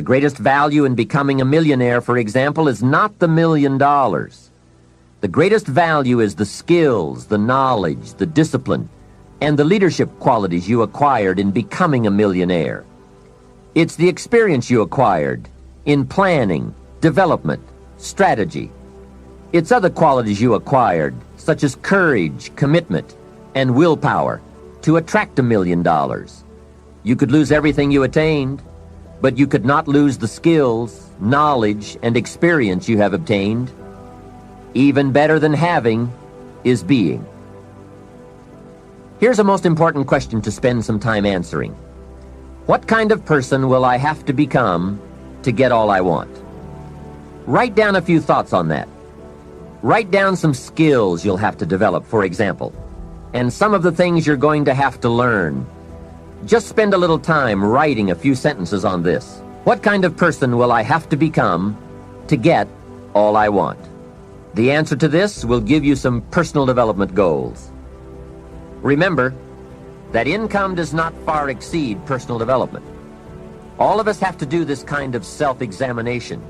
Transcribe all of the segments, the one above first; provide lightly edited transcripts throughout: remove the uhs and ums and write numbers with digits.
The greatest value in becoming a millionaire, for example, is not the $1 million. The greatest value is the skills, the knowledge, the discipline, and the leadership qualities you acquired in becoming a millionaire. It's the experience you acquired in planning, development, strategy. It's other qualities you acquired, such as courage, commitment, and willpower, to attract $1 million. You could lose everything you attained, but you could not lose the skills, knowledge, and experience you have obtained. Even better than having is being. Here's a most important question to spend some time answering. What kind of person will I have to become to get all I want? Write down a few thoughts on that. Write down some skills you'll have to develop, for example, and some of the things you're going to have to learn. Just spend a little time writing a few sentences on this. What kind of person will I have to become to get all I want? The answer to this will give you some personal development goals. Remember that income does not far exceed personal development. All of us have to do this kind of self-examination.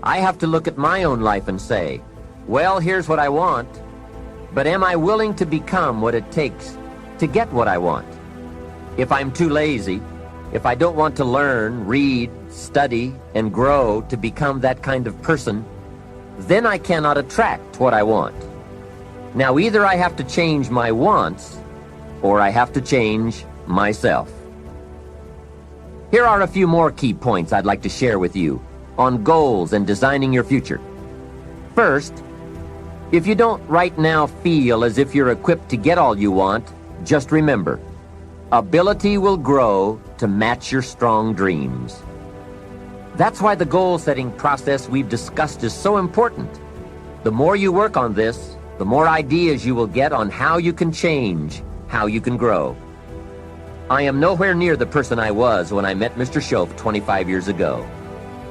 I have to look at my own life and say, well, here's what I want, but am I willing to become what it takes to get what I want? If I'm too lazy, if I don't want to learn, read, study, and grow to become that kind of person, then I cannot attract what I want. Now, either I have to change my wants, or I have to change myself. Here are a few more key points I'd like to share with you on goals and designing your future. First, if you don't right now feel as if you're equipped to get all you want, just remember, ability will grow to match your strong dreams. That's why the goal-setting process we've discussed is so important. The more you work on this, the more ideas you will get on how you can change, how you can grow. I am nowhere near the person I was when I met Mr. Shoaff 25 years ago.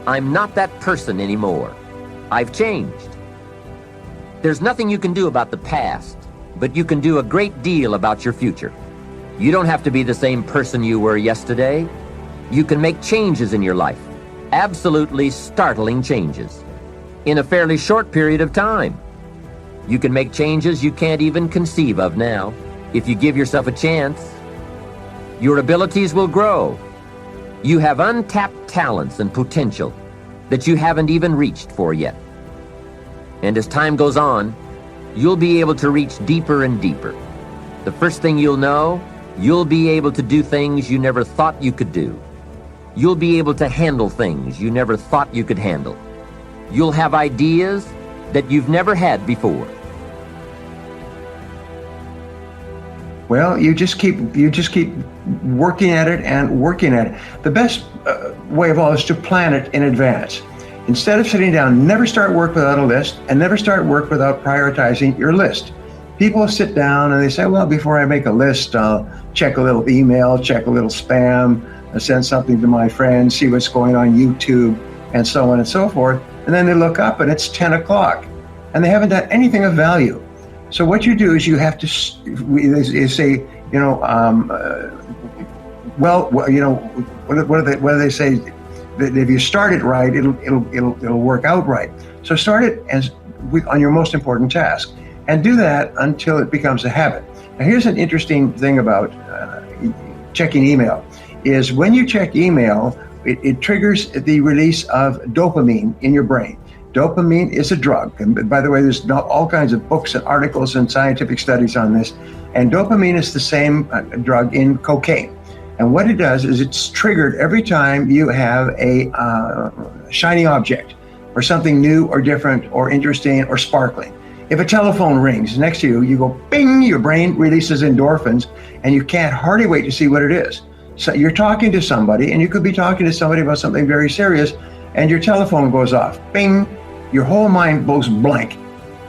I'm not that person anymore. I've changed. There's nothing you can do about the past, but you can do a great deal about your future. You don't have to be the same person you were yesterday. You can make changes in your life, absolutely startling changes, in a fairly short period of time. You can make changes you can't even conceive of now, if you give yourself a chance. Your abilities will grow. You have untapped talents and potential that you haven't even reached for yet. And as time goes on, you'll be able to reach deeper and deeper. The first thing you'll know, you'll be able to do things you never thought you could do. You'll be able to handle things you never thought you could handle. You'll have ideas that you've never had before. Well, you just keep working at it and working at it. The best way of all is to plan it in advance. Instead of sitting down, never start work without a list, and never start work without prioritizing your list. People sit down and they say, well, before I make a list, I'll check a little email, check a little spam, I'll send something to my friends, see what's going on YouTube, and so on and so forth. And then they look up and it's 10 o'clock and they haven't done anything of value. So what you do is you have to say, what do they say? That if you start it right, it'll work out right. So start it on your most important task, and do that until it becomes a habit. Now, here's an interesting thing about checking email: is when you check email, it triggers the release of dopamine in your brain. Dopamine is a drug, and by the way, there's all kinds of books and articles and scientific studies on this. And dopamine is the same drug in cocaine. And what it does is it's triggered every time you have a shiny object or something new or different or interesting or sparkling. If a telephone rings next to you, you go bing, your brain releases endorphins, and you can't hardly wait to see what it is. So you're talking to somebody, and you could be talking to somebody about something very serious, and your telephone goes off, bing, your whole mind goes blank.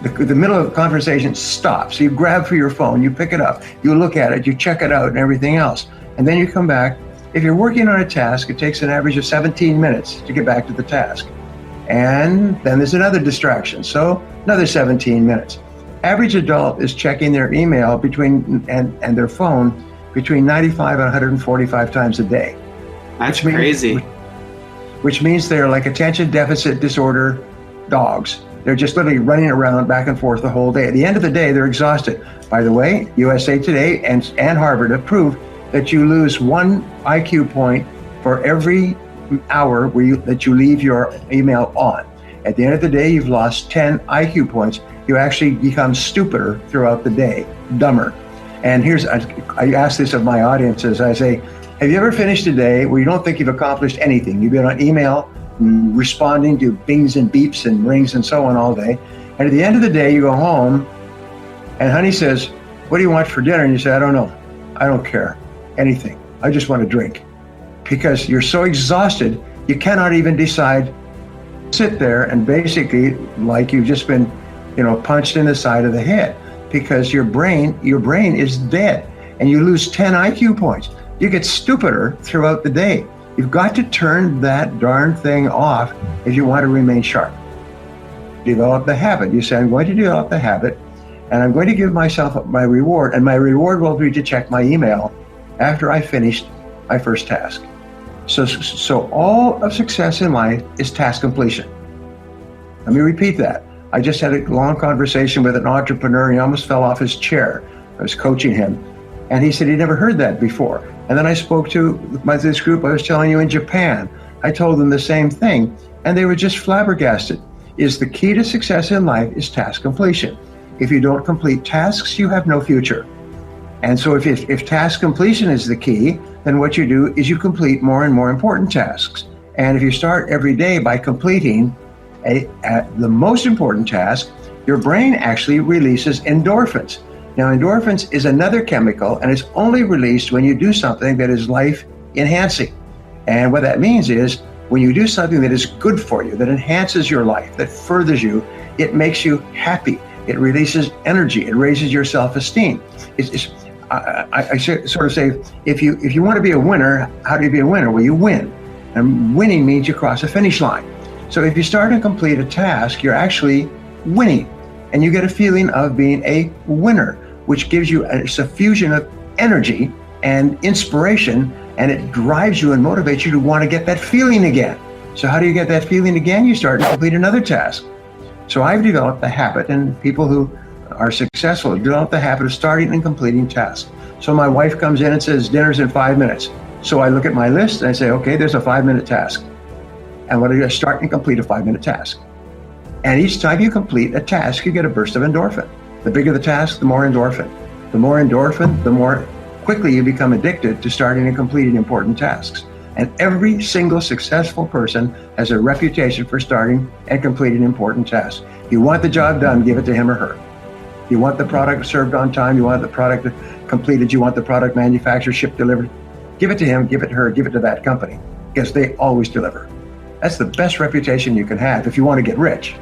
The middle of the conversation stops. You grab for your phone, you pick it up, you look at it, you check it out and everything else. And then you come back. If you're working on a task, it takes an average of 17 minutes to get back to the task. And then there's another distraction, so another 17 minutes. Average adult is checking their email and their phone between 95 and 145 times a day. That's crazy. which means they're like attention deficit disorder dogs. They're just literally running around back and forth the whole day. At the end of the day, they're exhausted. By the way, USA Today and Harvard have proved that you lose 1 IQ point for every hour that you leave your email on. At the end of the day, you've lost 10 IQ points. You actually become stupider throughout the day, dumber. And I ask this of my audiences. I say, have you ever finished a day where you don't think you've accomplished anything? You've been on email, responding to bings and beeps and rings and so on all day. And at the end of the day, you go home and honey says, what do you want for dinner? And you say, I don't know. I don't care. Anything. I just want to drink. Because you're so exhausted, you cannot even decide. Sit there and basically like you've just been, punched in the side of the head, because your brain is dead and you lose 10 IQ points. You get stupider throughout the day. You've got to turn that darn thing off if you want to remain sharp. Develop the habit. You say, I'm going to develop the habit and I'm going to give myself my reward, and my reward will be to check my email after I finished my first task. So all of success in life is task completion. Let me repeat that. I just had a long conversation with an entrepreneur and he almost fell off his chair. I was coaching him and he said he'd never heard that before. And then I spoke to this group I was telling you in Japan. I told them the same thing and they were just flabbergasted. Is the key to success in life is task completion. If you don't complete tasks, you have no future. And so if task completion is the key, then what you do is you complete more and more important tasks. And if you start every day by completing the most important task, your brain actually releases endorphins. Now, endorphins is another chemical, and it's only released when you do something that is life-enhancing. And what that means is when you do something that is good for you, that enhances your life, that furthers you, it makes you happy. It releases energy. It raises your self-esteem. I sort of say, if you want to be a winner, how do you be a winner? Well, you win. And winning means you cross a finish line. So if you start and complete a task, you're actually winning. And you get a feeling of being a winner, which gives you a suffusion of energy and inspiration, and it drives you and motivates you to want to get that feeling again. So how do you get that feeling again? You start and complete another task. So I've developed the habit, and people who are successful develop the habit of starting and completing tasks. So my wife comes in and says, dinner's in 5 minutes. So I look at my list and I say, okay, there's a 5-minute task. And what do I start and complete a 5-minute task? And each time you complete a task, you get a burst of endorphin. The bigger the task, the more endorphin. The more endorphin, the more quickly you become addicted to starting and completing important tasks. And every single successful person has a reputation for starting and completing important tasks. You want the job done, give it to him or her. You want the product served on time, you want the product completed, you want the product manufactured, shipped, delivered. Give it to him, give it to her, give it to that company, because they always deliver. That's the best reputation you can have if you want to get rich.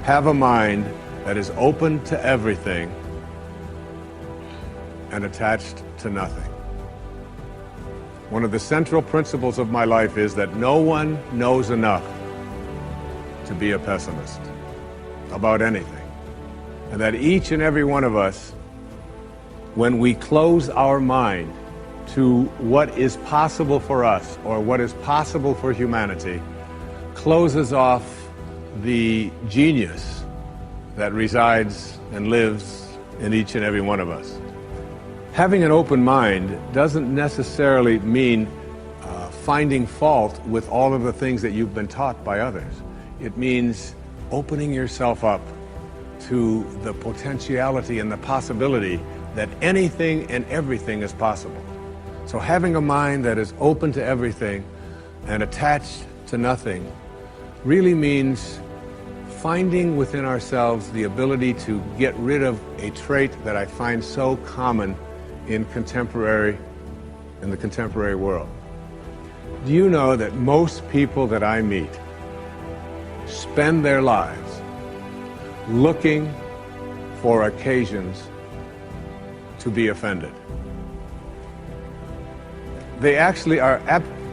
Have a mind that is open to everything and attached to nothing. One of the central principles of my life is that no one knows enough to be a pessimist about anything. And that each and every one of us, when we close our mind to what is possible for us or what is possible for humanity, closes off the genius that resides and lives in each and every one of us. Having an open mind doesn't necessarily mean finding fault with all of the things that you've been taught by others. It means opening yourself up to the potentiality and the possibility that anything and everything is possible. So having a mind that is open to everything and attached to nothing really means finding within ourselves the ability to get rid of a trait that I find so common in the contemporary world. Do you know that most people that I meet spend their lives looking for occasions to be offended? They actually are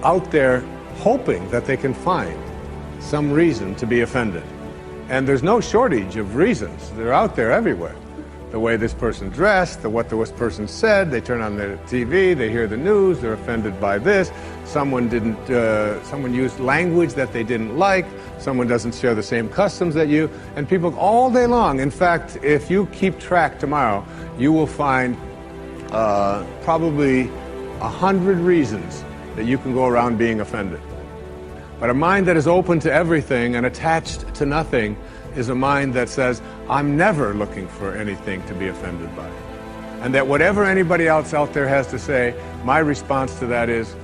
out there hoping that they can find some reason to be offended. And there's no shortage of reasons. They're out there everywhere. the way this person dressed, what this person said. They turn on the TV, they hear the news, they're offended by this. Someone used language that they didn't like. Someone doesn't share the same customs that you. And people all day long. In fact, if you keep track tomorrow, you will find probably 100 reasons that you can go around being offended. But a mind that is open to everything and attached to nothing is a mind that says, I'm never looking for anything to be offended by. And that whatever anybody else out there has to say, my response to that is,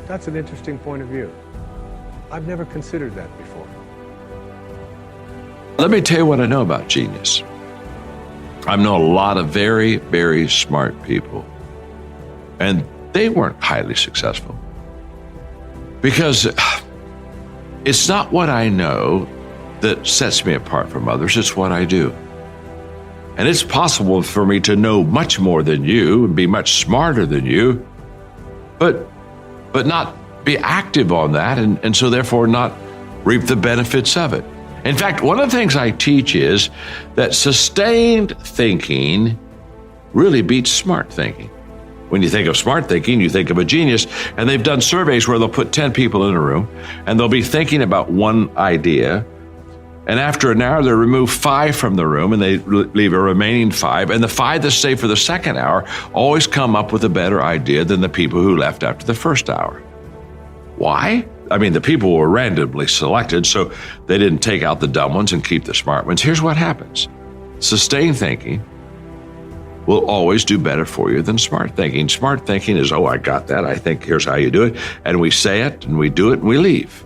that's an interesting point of view. I've never considered that before. Let me tell you what I know about genius. I know a lot of very, very smart people, and they weren't highly successful. Because it's not what I know that sets me apart from others, it's what I do. And it's possible for me to know much more than you and be much smarter than you, but not be active on that, and so therefore not reap the benefits of it. In fact, one of the things I teach is that sustained thinking really beats smart thinking. When you think of smart thinking, you think of a genius, and they've done surveys where they'll put 10 people in a room, and they'll be thinking about one idea, and after an hour, they'll remove 5 from the room, and they leave a remaining 5, and the 5 that stay for the second hour always come up with a better idea than the people who left after the first hour. Why? I mean, the people were randomly selected, so they didn't take out the dumb ones and keep the smart ones. Here's what happens. Sustained thinking will always do better for you than smart thinking. Smart thinking is, oh, I got that. I think here's how you do it. And we say it, and we do it, and we leave.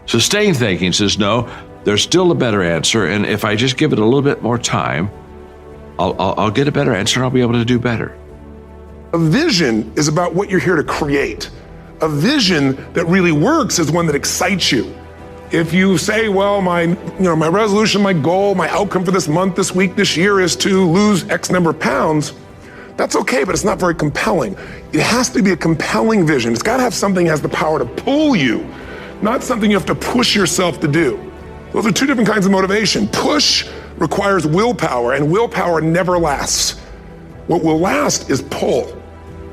Sustained thinking says, no, there's still a better answer, and if I just give it a little bit more time, I'll get a better answer, and I'll be able to do better. A vision is about what you're here to create. A vision that really works is one that excites you. If you say, well, my resolution, my goal, my outcome for this month, this week, this year is to lose X number of pounds, that's okay, but it's not very compelling. It has to be a compelling vision. It's got to have something that has the power to pull you, not something you have to push yourself to do. Those are two different kinds of motivation. Push requires willpower, and willpower never lasts. What will last is pull.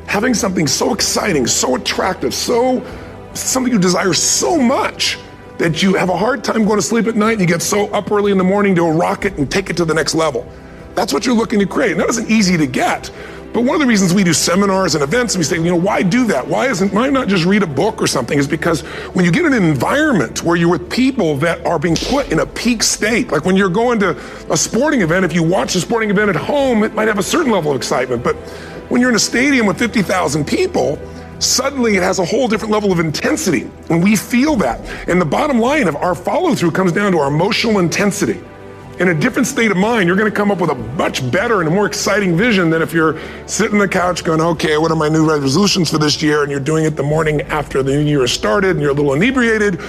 Having something so exciting, so attractive, something you desire so much that you have a hard time going to sleep at night and you get so up early in the morning to rock it and take it to the next level. That's what you're looking to create. And that isn't easy to get. But one of the reasons we do seminars and events, and we say, why do that? Why not just read a book or something? Is because when you get in an environment where you're with people that are being put in a peak state, like when you're going to a sporting event, if you watch a sporting event at home, it might have a certain level of excitement. But when you're in a stadium with 50,000 people, suddenly it has a whole different level of intensity. And we feel that. And the bottom line of our follow-through comes down to our emotional intensity. In a different state of mind, you're going to come up with a much better and a more exciting vision than if you're sitting on the couch going, okay, what are my new resolutions for this year? And you're doing it the morning after the new year started and you're a little inebriated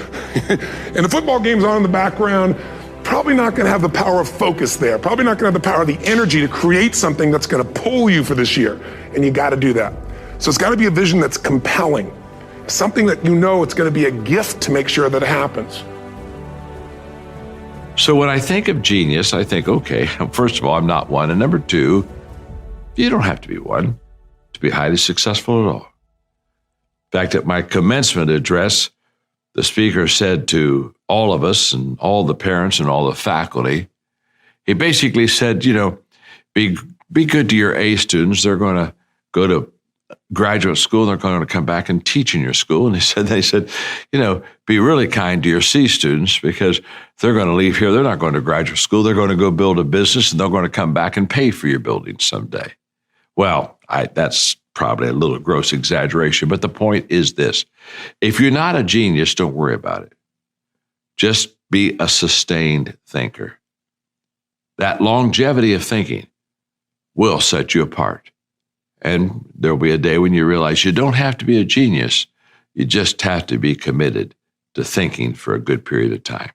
and the football game's on in the background. Probably not going to have the power of focus there. Probably not going to have the power of the energy to create something that's going to pull you for this year. And you got to do that. So it's got to be a vision that's compelling. Something that it's going to be a gift to make sure that it happens. So when I think of genius, I think, okay, first of all, I'm not one. And number two, you don't have to be one to be highly successful at all. In fact, at my commencement address, the speaker said to all of us and all the parents and all the faculty, he basically said, be good to your A students. They're going to go to graduate school. They're going to come back and teach in your school. And they said, be really kind to your C students because they're going to leave here. They're not going to graduate school. They're going to go build a business and they're going to come back and pay for your building someday. Well, that's probably a little gross exaggeration, but the point is this. If you're not a genius, don't worry about it. Just be a sustained thinker. That longevity of thinking will set you apart. And there'll be a day when you realize you don't have to be a genius. You just have to be committed to thinking for a good period of time.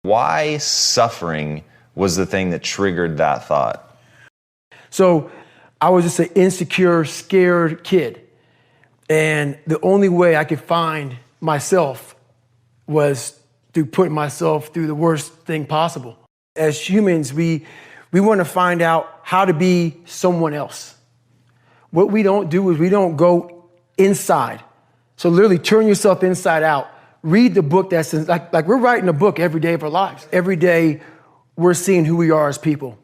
Why suffering was the thing that triggered that thought? So I was just an insecure, scared kid. And the only way I could find myself was through putting myself through the worst thing possible. As humans, we We want to find out how to be someone else. What we don't do is we don't go inside. So literally turn yourself inside out. Read the book that's like we're writing a book every day of our lives. Every day we're seeing who we are as people.